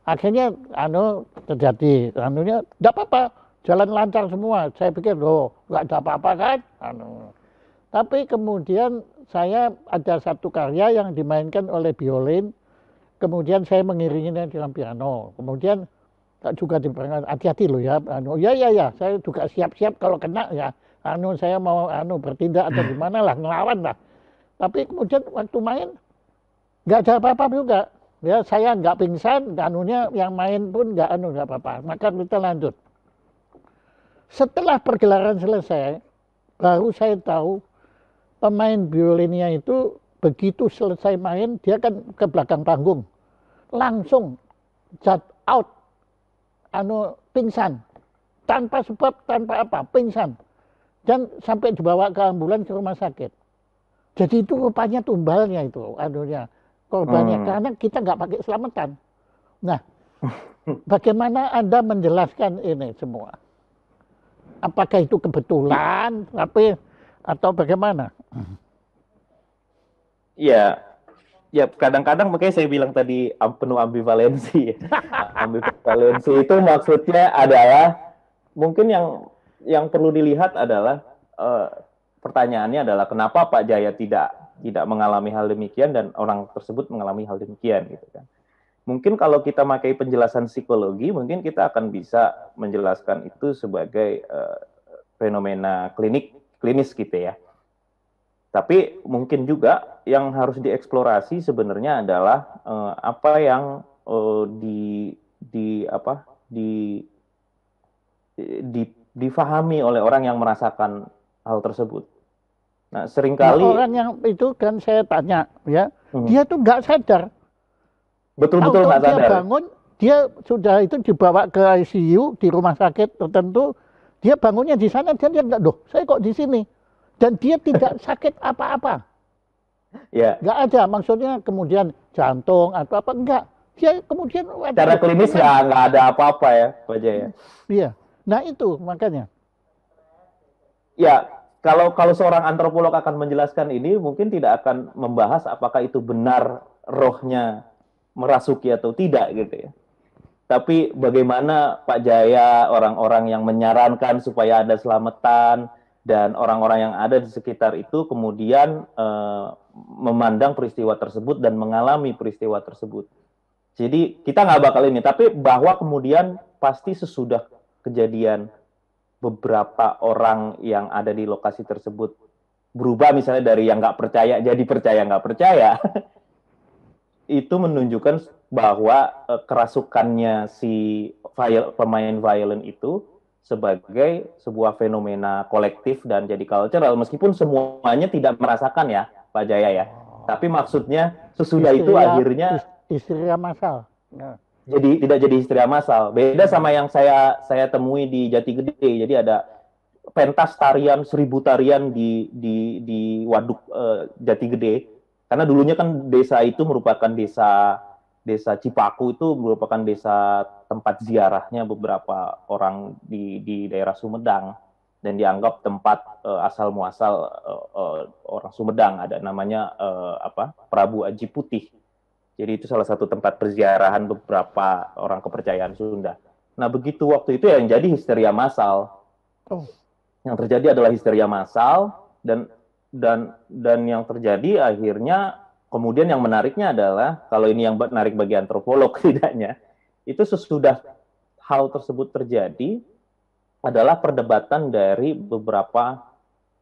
Akhirnya terjadi anunya enggak apa-apa, jalan lancar semua. Saya pikir loh, enggak ada apa-apa kan? Tapi kemudian saya ada satu karya yang dimainkan oleh violin, kemudian saya mengiringinya dengan piano. Kemudian juga diperingatkan, hati-hati loh ya. Ya, saya juga siap-siap kalau kena ya. Saya mau bertindak atau gimana lah, ngelawan lah. Tapi kemudian waktu main nggak ada apa-apa juga. Ya, saya nggak pingsan, yang main pun nggak apa-apa. Maka kita lanjut. Setelah pergelaran selesai, baru saya tahu pemain violinnya itu begitu selesai main, dia kan ke belakang panggung, langsung jut out, pingsan, tanpa sebab, tanpa apa, pingsan, dan sampai dibawa ke ambulans ke rumah sakit. Jadi itu rupanya tumbalnya itu, korbannya, karena kita nggak pakai selamatan. Nah, bagaimana Anda menjelaskan ini semua? Apakah itu kebetulan, atau bagaimana? Ya, kadang-kadang makanya saya bilang tadi penuh ambivalensi. Ambivalensi itu maksudnya adalah mungkin yang perlu dilihat adalah pertanyaannya adalah kenapa Pak Jaya tidak mengalami hal demikian dan orang tersebut mengalami hal demikian gitu kan. Mungkin kalau kita pakai penjelasan psikologi, mungkin kita akan bisa menjelaskan itu sebagai fenomena klinis gitu ya. Tapi mungkin juga yang harus dieksplorasi sebenarnya adalah apa yang difahami oleh orang yang merasakan hal tersebut. Nah, seringkali orang yang itu kan saya tanya, ya, dia tuh nggak sadar. Betul-betul nggak sadar. Dia bangun, dia sudah itu dibawa ke ICU di rumah sakit tertentu. Dia bangunnya di sana, dia nggak, doh, saya kok di sini. Dan dia tidak sakit apa-apa. Ya. Nggak ada, maksudnya kemudian jantung atau apa, enggak. Dia kemudian secara klinis nggak ada apa-apa ya, Pak Jaya. Iya, nah itu makanya. Ya, kalau seorang antropolog akan menjelaskan ini, mungkin tidak akan membahas apakah itu benar rohnya merasuki atau tidak gitu ya. Tapi bagaimana Pak Jaya, orang-orang yang menyarankan supaya ada selamatan, dan orang-orang yang ada di sekitar itu kemudian memandang peristiwa tersebut dan mengalami peristiwa tersebut. Jadi kita nggak bakal ini, tapi bahwa kemudian pasti sesudah kejadian beberapa orang yang ada di lokasi tersebut berubah, misalnya dari yang nggak percaya jadi percaya nggak percaya, itu menunjukkan bahwa kerasukannya si pemain violin itu sebagai sebuah fenomena kolektif dan jadi cultural, meskipun semuanya tidak merasakan ya, Pak Jaya ya. Tapi maksudnya sesudah itu akhirnya histeria massal. Ya. Jadi tidak jadi histeria massal. Beda sama yang saya temui di Jati Gede. Jadi ada pentas tarian 1000 tarian di Waduk Jati Gede. Karena dulunya kan desa itu merupakan desa Cipaku, itu merupakan desa tempat ziarahnya beberapa orang di daerah Sumedang, dan dianggap tempat asal muasal orang Sumedang. Ada namanya Prabu Aji Putih. Jadi itu salah satu tempat perziarahan beberapa orang kepercayaan Sunda. Nah, begitu waktu itu yang jadi histeria massal. Yang terjadi adalah histeria massal, dan yang terjadi akhirnya. Kemudian yang menariknya adalah, kalau ini yang menarik bagi antropolog tidaknya, itu sesudah hal tersebut terjadi adalah perdebatan dari beberapa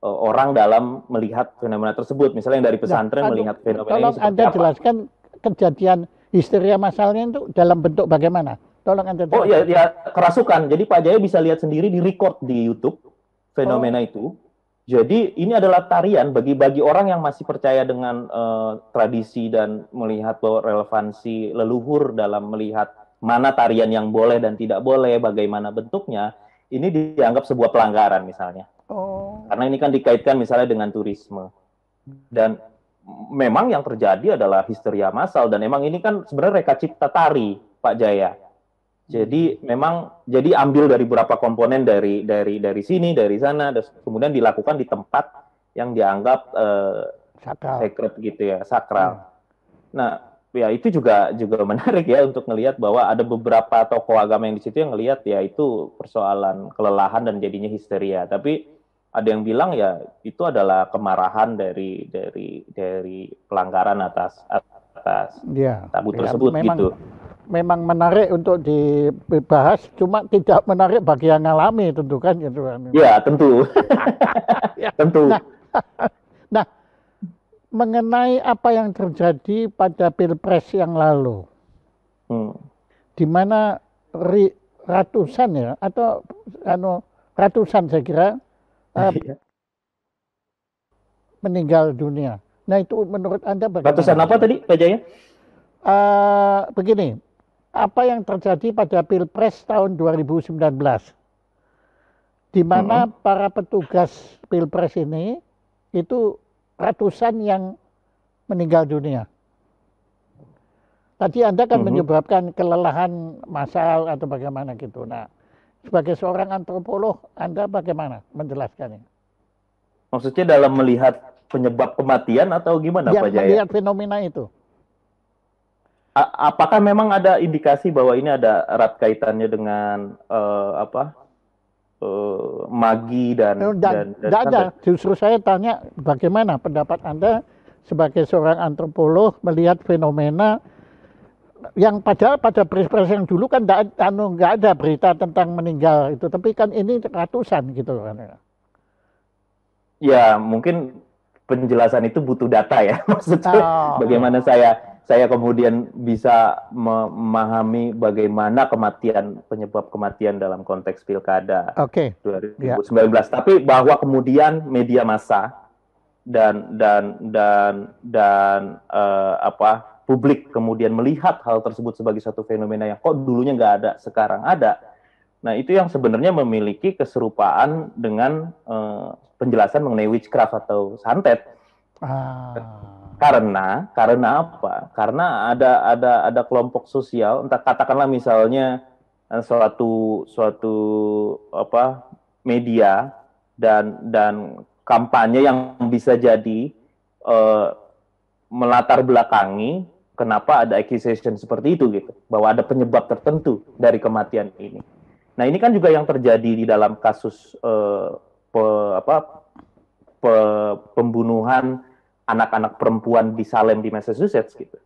orang dalam melihat fenomena tersebut. Misalnya yang dari pesantren melihat fenomena ini seperti apa. Tolong Anda jelaskan kejadian histeria massalnya itu dalam bentuk bagaimana? Tolong Anda jelaskan. Oh ya, kerasukan. Jadi Pak Jaya bisa lihat sendiri di record di YouTube fenomena itu. Jadi ini adalah tarian bagi orang yang masih percaya dengan tradisi dan melihat bahwa relevansi leluhur dalam melihat mana tarian yang boleh dan tidak boleh, bagaimana bentuknya, ini dianggap sebuah pelanggaran misalnya. Karena ini kan dikaitkan misalnya dengan turisme. Dan memang yang terjadi adalah histeria massal, dan emang ini kan sebenarnya reka cipta tari, Pak Jaya. Jadi memang ambil dari beberapa komponen dari sini, dari sana, dan kemudian dilakukan di tempat yang dianggap sacred gitu ya, sakral. Nah, ya itu juga menarik ya untuk melihat bahwa ada beberapa tokoh agama yang di situ yang melihat ya itu persoalan kelelahan dan jadinya histeria. Tapi ada yang bilang ya itu adalah kemarahan dari pelanggaran atas tabu tersebut gitu. Memang menarik untuk dibahas, cuma tidak menarik bagi yang ngalami tentu kan gitu kan. Ya, tentu. Tentu. Nah, mengenai apa yang terjadi pada Pilpres yang lalu. Di mana ratusan ya atau ratusan saya kira meninggal dunia. Nah, itu menurut Anda bagaimana? Ratusan apa tadi, Pak Jaya? Begini, apa yang terjadi pada Pilpres tahun 2019, di mana para petugas Pilpres ini itu ratusan yang meninggal dunia. Tadi Anda kan menyebabkan kelelahan massal atau bagaimana gitu. Nah, sebagai seorang antropolog, Anda bagaimana menjelaskannya? Maksudnya dalam melihat penyebab kematian atau gimana, Pak Jaya? Melihat fenomena itu. Apakah memang ada indikasi bahwa ini ada erat kaitannya dengan magi dan ada. Justru saya tanya bagaimana pendapat Anda sebagai seorang antropolog melihat fenomena yang padahal pada pilpres yang dulu kan nggak ada berita tentang meninggal itu, tapi kan ini ratusan gitu kan. Ya, mungkin penjelasan itu butuh data ya. Maksudnya bagaimana saya kemudian bisa memahami bagaimana penyebab kematian dalam konteks pilkada 2019. Tapi bahwa kemudian media massa dan publik kemudian melihat hal tersebut sebagai satu fenomena yang kok dulunya nggak ada, sekarang ada. Nah, itu yang sebenarnya memiliki keserupaan dengan penjelasan mengenai witchcraft atau santet. Karena apa? Karena ada kelompok sosial, entah katakanlah misalnya suatu media dan kampanye yang bisa jadi melatar belakangi kenapa ada accusation seperti itu gitu, bahwa ada penyebab tertentu dari kematian ini. Nah, ini kan juga yang terjadi di dalam kasus pembunuhan anak-anak perempuan di Salem di Massachusetts gitu.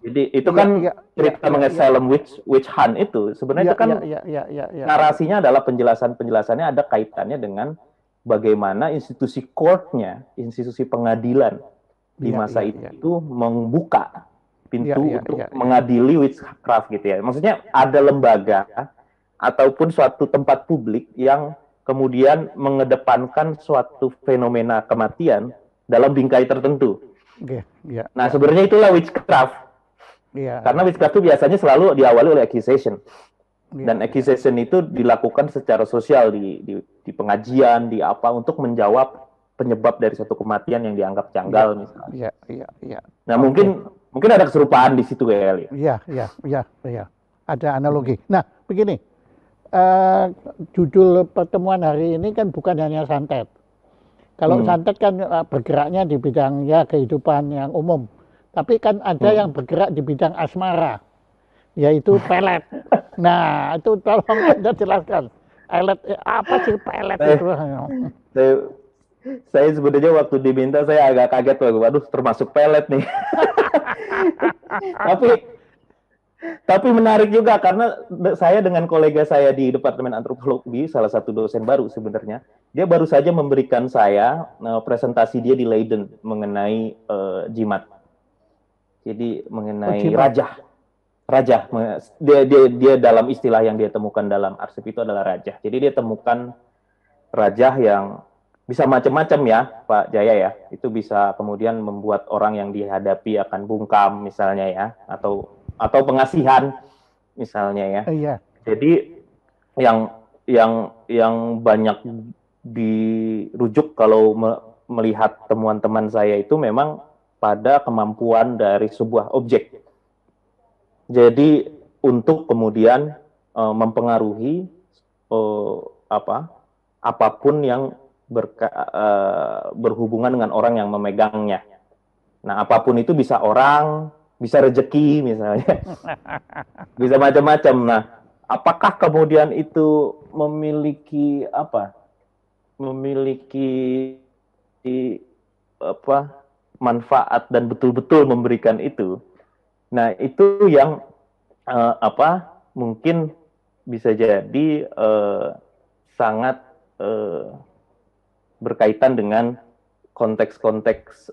Jadi itu kan cerita mengenai Salem witch hunt itu sebenarnya itu kan narasinya adalah penjelasannya ada kaitannya dengan bagaimana institusi court-nya, institusi pengadilan di masa itu membuka pintu untuk mengadili witchcraft gitu ya. Maksudnya ada lembaga ataupun suatu tempat publik yang kemudian mengedepankan suatu fenomena kematian dalam bingkai tertentu. Nah, sebenarnya itulah witchcraft. Karena witchcraft itu biasanya selalu diawali oleh accusation. Dan accusation itu dilakukan secara sosial di pengajian, di apa, untuk menjawab penyebab dari suatu kematian yang dianggap janggal misalnya. Nah, mungkin ada keserupaan di situ ya, Eli. Iya. Ada analogi. Nah, begini. Judul pertemuan hari ini kan bukan hanya santet. Kalau santet kan bergeraknya di bidang kehidupan yang umum. Tapi kan ada yang bergerak di bidang asmara, yaitu pelet. Nah, itu tolong Anda jelaskan. Apa sih pelet itu? Saya sebenarnya waktu diminta saya agak kaget, waduh termasuk pelet nih. Tapi menarik juga karena saya dengan kolega saya di Departemen Antropologi, salah satu dosen baru sebenarnya, dia baru saja memberikan saya presentasi dia di Leiden mengenai jimat. Jadi mengenai rajah. Dia dalam istilah yang dia temukan dalam arsip itu adalah rajah. Jadi dia temukan rajah yang bisa macam-macam ya, Pak Jaya ya. Itu bisa kemudian membuat orang yang dihadapi akan bungkam misalnya ya, atau pengasihan misalnya ya. Jadi yang banyak dirujuk kalau melihat temuan teman saya itu memang pada kemampuan dari sebuah objek. Jadi untuk kemudian mempengaruhi apapun yang berhubungan dengan orang yang memegangnya. Nah, apapun itu bisa orang, bisa rezeki misalnya, bisa macam-macam. Nah, apakah kemudian itu memiliki manfaat dan betul-betul memberikan itu? Nah, itu yang mungkin bisa jadi sangat berkaitan dengan konteks-konteks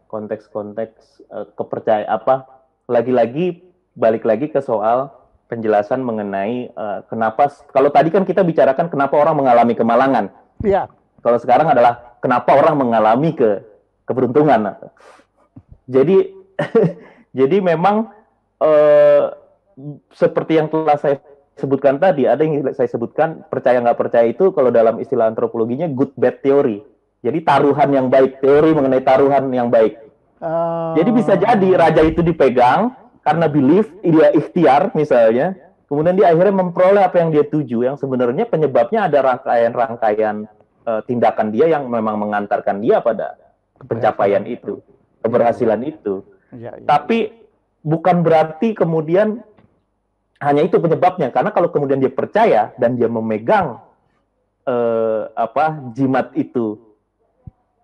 konteks-konteks kepercayaan lagi-lagi balik lagi ke soal penjelasan mengenai kenapa, kalau tadi kan kita bicarakan kenapa orang mengalami kemalangan. Iya. Kalau sekarang adalah kenapa orang mengalami keberuntungan. Jadi jadi memang seperti yang telah saya sebutkan tadi, ada yang saya sebutkan percaya nggak percaya itu kalau dalam istilah antropologinya good bad theory. Jadi taruhan yang baik, teori mengenai taruhan yang baik. Jadi bisa jadi raja itu dipegang karena belief, dia ikhtiar misalnya, kemudian dia akhirnya memperoleh apa yang dia tuju, yang sebenarnya penyebabnya ada rangkaian-rangkaian tindakan dia yang memang mengantarkan dia pada pencapaian itu, keberhasilan itu. Ya. Tapi bukan berarti kemudian hanya itu penyebabnya, karena kalau kemudian dia percaya dan dia memegang jimat itu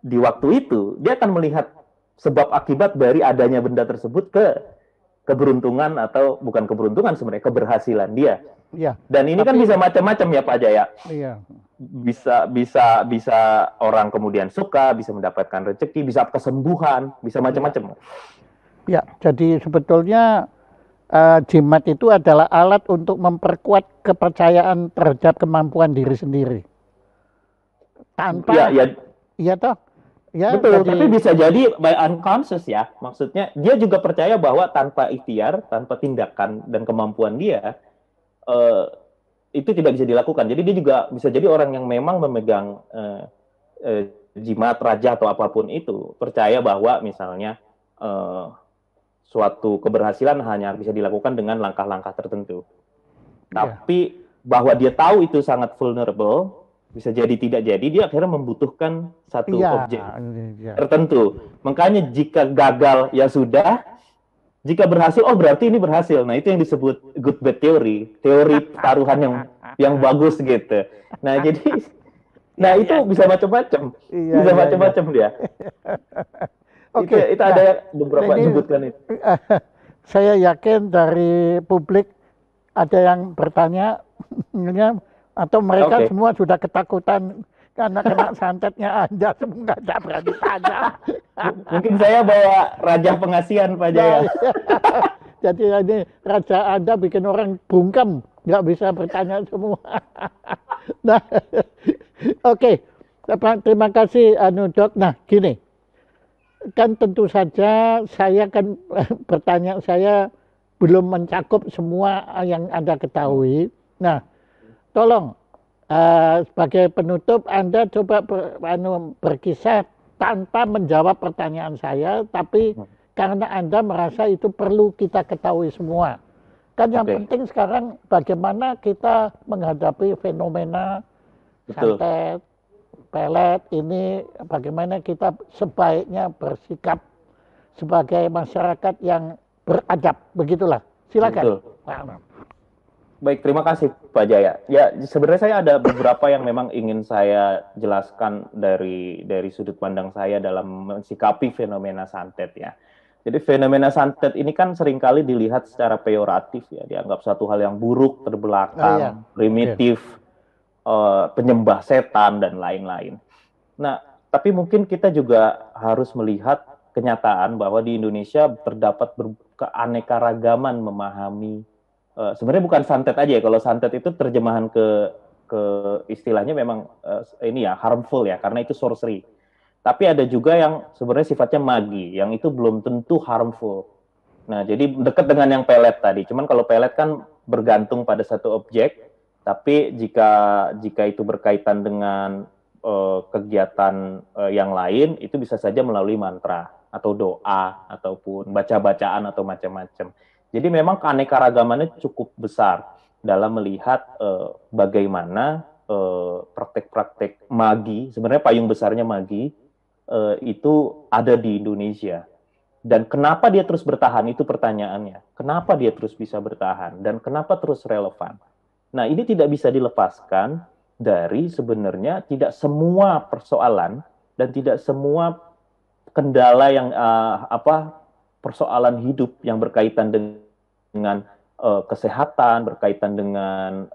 di waktu itu, dia akan melihat sebab akibat dari adanya benda tersebut ke keberuntungan, atau bukan keberuntungan sebenarnya, keberhasilan dia. Ya. Dan ini kan bisa macam-macam ya Pak Jaya. Iya. Bisa orang kemudian suka, bisa mendapatkan rezeki, bisa kesembuhan, bisa macam-macam. Ya, jadi sebetulnya jimat itu adalah alat untuk memperkuat kepercayaan terhadap kemampuan diri sendiri. Tanpa iya toh? Ya, betul, tapi bisa jadi by unconscious ya. Maksudnya dia juga percaya bahwa tanpa ikhtiar, tanpa tindakan dan kemampuan dia, itu tidak bisa dilakukan. Jadi dia juga bisa jadi orang yang memang memegang jimat raja atau apapun itu, percaya bahwa misalnya suatu keberhasilan hanya bisa dilakukan dengan langkah-langkah tertentu. Tapi bahwa dia tahu itu sangat vulnerable, bisa jadi tidak jadi, dia akhirnya membutuhkan satu objek tertentu. Makanya jika gagal ya sudah, jika berhasil berarti ini berhasil. Nah, itu yang disebut good bad theory, teori taruhan yang bagus gitu. Nah, jadi itu bisa macam-macam. Bisa macam-macam dia. Itu ada beberapa sebutkan itu. Saya yakin dari publik ada yang bertanya atau mereka semua sudah ketakutan karena kena santetnya Anda, semua nggak berani tanya. Mungkin saya bawa raja pengasihan Pak Jaya. Jadi ini raja Anda bikin orang bungkam, nggak bisa bertanya semua. Nah, oke. Terima kasih Dok. Nah, gini, kan tentu saja saya kan bertanya, saya belum mencakup semua yang Anda ketahui. Nah, tolong sebagai penutup Anda coba berkisah tanpa menjawab pertanyaan saya, tapi karena Anda merasa itu perlu kita ketahui semua. Kan yang penting sekarang bagaimana kita menghadapi fenomena santet, pelet ini, bagaimana kita sebaiknya bersikap sebagai masyarakat yang beradab, begitulah. Silakan. Baik, terima kasih Pak Jaya. Ya, sebenarnya saya ada beberapa yang memang ingin saya jelaskan dari sudut pandang saya dalam mensikapi fenomena santet ya. Jadi fenomena santet ini kan seringkali dilihat secara peyoratif ya, dianggap satu hal yang buruk, terbelakang, primitif, penyembah setan dan lain-lain. Nah, tapi mungkin kita juga harus melihat kenyataan bahwa di Indonesia terdapat keanekaragaman memahami. Sebenarnya bukan santet aja ya. Kalau santet itu terjemahan ke istilahnya memang harmful ya, karena itu sorcery. Tapi ada juga yang sebenarnya sifatnya magi, yang itu belum tentu harmful. Nah, jadi dekat dengan yang pelet tadi. Cuman kalau pelet kan bergantung pada satu objek, tapi jika itu berkaitan dengan kegiatan yang lain itu bisa saja melalui mantra atau doa ataupun baca-bacaan atau macam-macam. Jadi memang keanekaragamannya cukup besar dalam melihat bagaimana praktek-praktek magi, sebenarnya payung besarnya magi itu ada di Indonesia. Dan kenapa dia terus bertahan, itu pertanyaannya. Kenapa dia terus bisa bertahan dan kenapa terus relevan? Nah, ini tidak bisa dilepaskan dari sebenarnya tidak semua persoalan dan tidak semua kendala yang persoalan hidup yang berkaitan dengan kesehatan, berkaitan dengan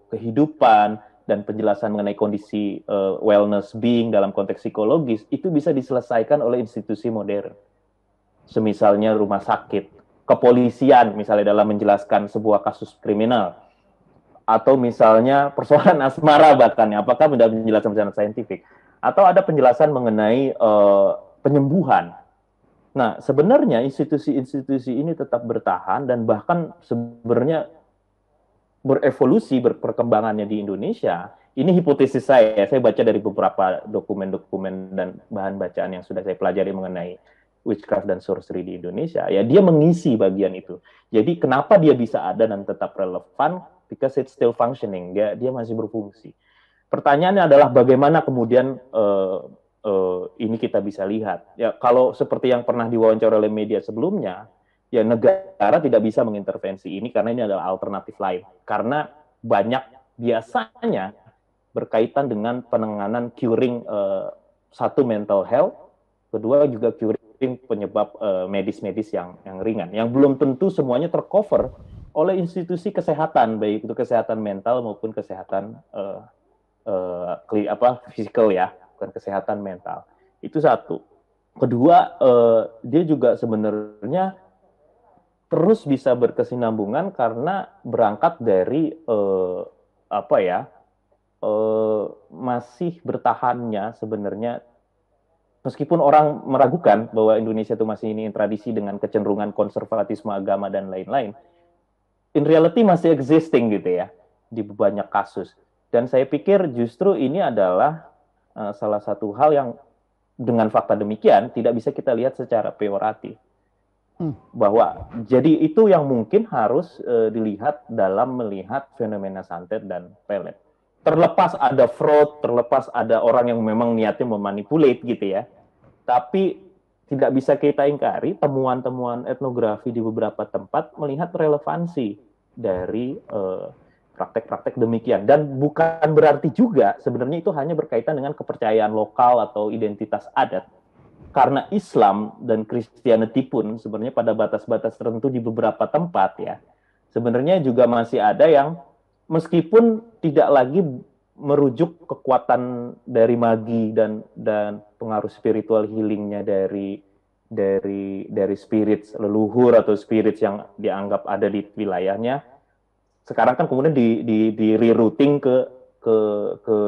kehidupan dan penjelasan mengenai kondisi wellness being dalam konteks psikologis itu bisa diselesaikan oleh institusi modern. Semisalnya rumah sakit, kepolisian misalnya dalam menjelaskan sebuah kasus kriminal, atau misalnya persoalan asmara bahkan, apakah penjelasan saintifik, atau ada penjelasan mengenai penyembuhan. Nah, sebenarnya institusi-institusi ini tetap bertahan dan bahkan sebenarnya berevolusi, berperkembangannya di Indonesia. Ini hipotesis saya baca dari beberapa dokumen-dokumen dan bahan bacaan yang sudah saya pelajari mengenai witchcraft dan sorcery di Indonesia. Ya, dia mengisi bagian itu. Jadi kenapa dia bisa ada dan tetap relevan? Because it's still functioning, dia masih berfungsi. Pertanyaannya adalah bagaimana kemudian ini kita bisa lihat. Ya, kalau seperti yang pernah diwawancara oleh media sebelumnya, ya negara tidak bisa mengintervensi ini karena ini adalah alternatif lain. Karena banyak biasanya berkaitan dengan penanganan curing satu mental health, kedua juga curing penyebab medis-medis yang ringan, yang belum tentu semuanya tercover oleh institusi kesehatan, baik itu kesehatan mental maupun kesehatan fisikal ya, bukan kesehatan mental. Itu satu. Kedua, dia juga sebenarnya terus bisa berkesinambungan karena berangkat dari masih bertahannya sebenarnya, meskipun orang meragukan bahwa Indonesia itu masih ini tradisi dengan kecenderungan konservatisme agama dan lain-lain, in reality masih existing gitu ya di banyak kasus. Dan saya pikir justru ini adalah salah satu hal yang dengan fakta demikian tidak bisa kita lihat secara peyoratif. Bahwa jadi itu yang mungkin harus dilihat dalam melihat fenomena santet dan pelet. Terlepas ada fraud, terlepas ada orang yang memang niatnya memanipulate gitu ya. Tapi tidak bisa kita ingkari temuan-temuan etnografi di beberapa tempat melihat relevansi dari praktek-praktek demikian. Dan bukan berarti juga sebenarnya itu hanya berkaitan dengan kepercayaan lokal atau identitas adat. Karena Islam dan Christianity pun sebenarnya pada batas-batas tertentu di beberapa tempat ya, sebenarnya juga masih ada yang meskipun tidak lagi merujuk kekuatan dari magi dan pengaruh spiritual healingnya dari spirit leluhur atau spirit yang dianggap ada di wilayahnya, sekarang kan kemudian di rerouting ke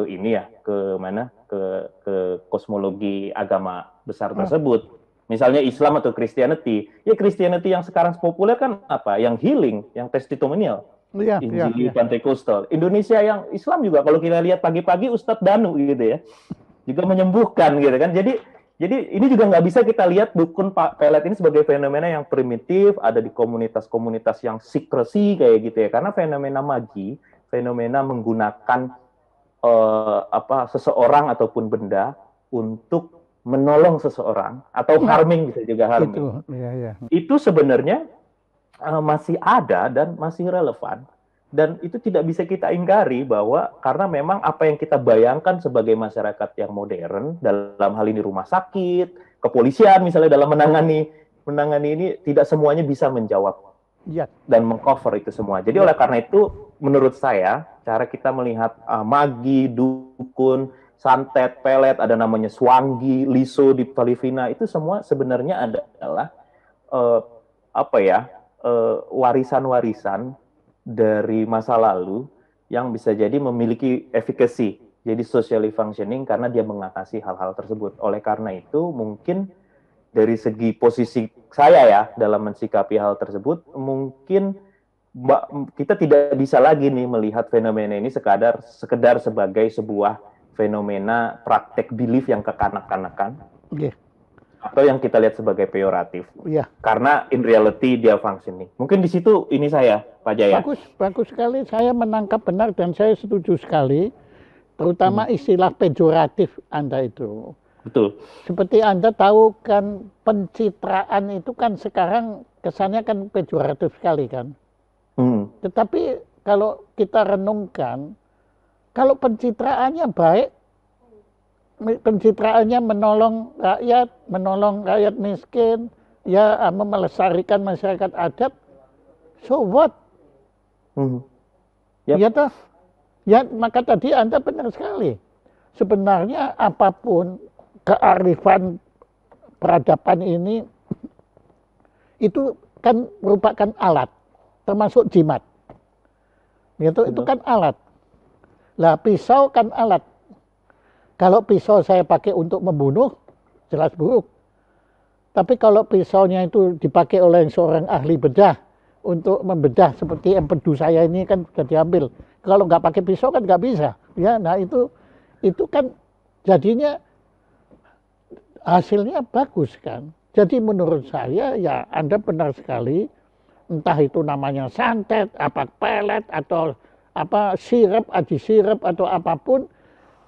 ini ya, ke mana, ke kosmologi agama besar tersebut. Misalnya Islam atau Christianity. Ya Christianity yang sekarang populer kan apa? Yang healing, yang testimonial. Injili Pentekostal. Indonesia yang Islam juga kalau kita lihat pagi-pagi Ustadz Danu gitu ya. Juga menyembuhkan gitu kan. Jadi ini juga nggak bisa kita lihat dukun pelet ini sebagai fenomena yang primitif, ada di komunitas-komunitas yang secrecy kayak gitu ya. Karena fenomena magi, fenomena menggunakan seseorang ataupun benda untuk menolong seseorang atau harming, bisa juga harming. Itu sebenarnya masih ada dan masih relevan. Dan itu tidak bisa kita ingkari bahwa karena memang apa yang kita bayangkan sebagai masyarakat yang modern, dalam hal ini rumah sakit, kepolisian misalnya dalam menangani ini, tidak semuanya bisa menjawab dan mengcover itu semua. Jadi oleh karena itu, menurut saya, cara kita melihat magi, dukun, santet, pelet, ada namanya swangi, liso di Palivina, itu semua sebenarnya adalah warisan-warisan dari masa lalu yang bisa jadi memiliki efikasi, jadi socially functioning karena dia mengatasi hal-hal tersebut. Oleh karena itu, mungkin dari segi posisi saya ya dalam mensikapi hal tersebut, mungkin kita tidak bisa lagi nih melihat fenomena ini sekedar sebagai sebuah fenomena praktek belief yang kekanak-kanakan, atau yang kita lihat sebagai peyoratif. Karena in reality dia functioning. Mungkin di situ ini saya, Pak Jaya. Bagus sekali. Saya menangkap benar dan saya setuju sekali. Terutama istilah pejoratif Anda itu. Betul. Seperti Anda tahu kan, pencitraan itu kan sekarang kesannya kan pejoratif sekali kan. Tetapi kalau kita renungkan, kalau pencitraannya baik, pencitraannya menolong rakyat miskin, ya melestarikan masyarakat adat, so what? Ya toh? Ya, maka tadi Anda benar sekali. Sebenarnya apapun kearifan peradaban ini itu kan merupakan alat, termasuk jimat. Itu kan alat. Lah pisau kan alat. Kalau pisau saya pakai untuk membunuh, jelas buruk. Tapi kalau pisaunya itu dipakai oleh seorang ahli bedah untuk membedah seperti empedu saya ini kan sudah diambil. Kalau nggak pakai pisau kan nggak bisa. Ya, nah itu kan jadinya hasilnya bagus kan. Jadi menurut saya ya Anda benar sekali. Entah itu namanya santet, apa pelet atau apa sirup, aji sirup atau apapun.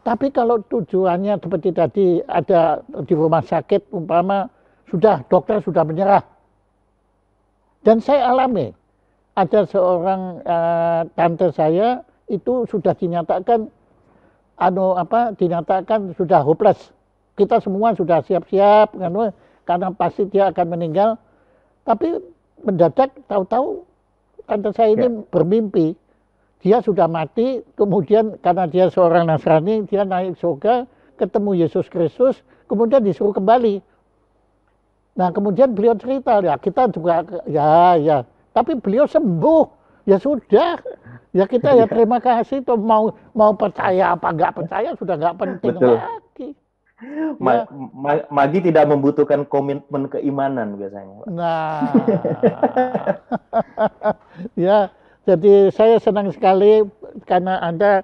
Tapi kalau tujuannya seperti tadi ada di rumah sakit umpama dokter sudah menyerah. Dan saya alami ada seorang tante saya itu sudah dinyatakan dinyatakan sudah hopeless. Kita semua sudah siap-siap karena pasti dia akan meninggal. Tapi mendadak tahu-tahu tante saya ini bermimpi. Dia sudah mati, kemudian karena dia seorang Nasrani, dia naik surga, ketemu Yesus Kristus, kemudian disuruh kembali. Nah kemudian beliau cerita, ya kita juga, ya, tapi beliau sembuh, ya sudah, ya kita ya terima kasih, tuh mau percaya apa nggak percaya sudah nggak penting lagi. Magi tidak membutuhkan komitmen keimanan biasanya. Nah, ya. Jadi saya senang sekali karena Anda,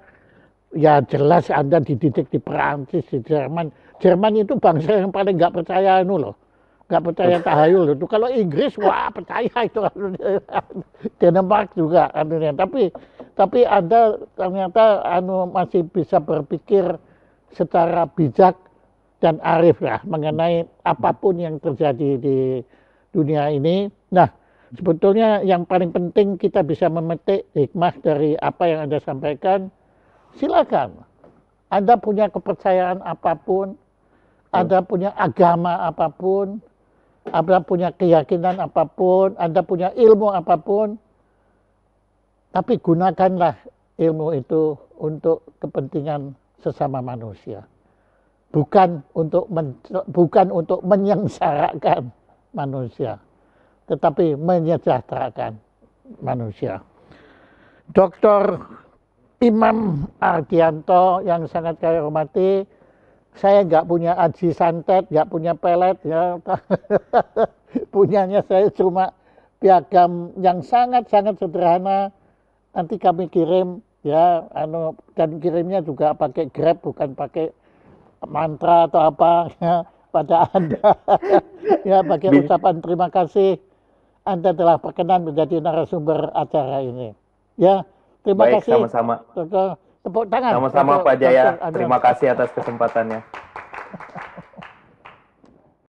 ya jelas Anda dididik di Perancis, di Jerman. Jerman itu bangsa yang paling nggak percaya nggak percaya tahayul itu. Kalau Inggris, wah percaya itu. Denmark juga. Tapi Anda ternyata masih bisa berpikir secara bijak dan arif lah mengenai apapun yang terjadi di dunia ini. Nah, sebetulnya yang paling penting kita bisa memetik hikmah dari apa yang Anda sampaikan. Silakan. Anda punya kepercayaan apapun, Anda punya agama apapun, Anda punya keyakinan apapun, Anda punya ilmu apapun, tapi gunakanlah ilmu itu untuk kepentingan sesama manusia. Bukan untuk menyengsarakan manusia, tetapi menyejahterakan manusia. Dr. Imam Ardianto yang sangat saya hormati, saya nggak punya aji santet, nggak punya pelet, ya. Punyanya saya cuma piagam yang sangat-sangat sederhana. Nanti kami kirim, ya, dan kirimnya juga pakai Grab, bukan pakai mantra atau apa, ya, pada Anda. Ya, pakai ucapan terima kasih. Anda telah berkenan menjadi narasumber acara ini. Ya, terima kasih. Sama-sama. Tepuk tangan. Sama-sama Pak Jaya. Terima kasih atas kesempatannya.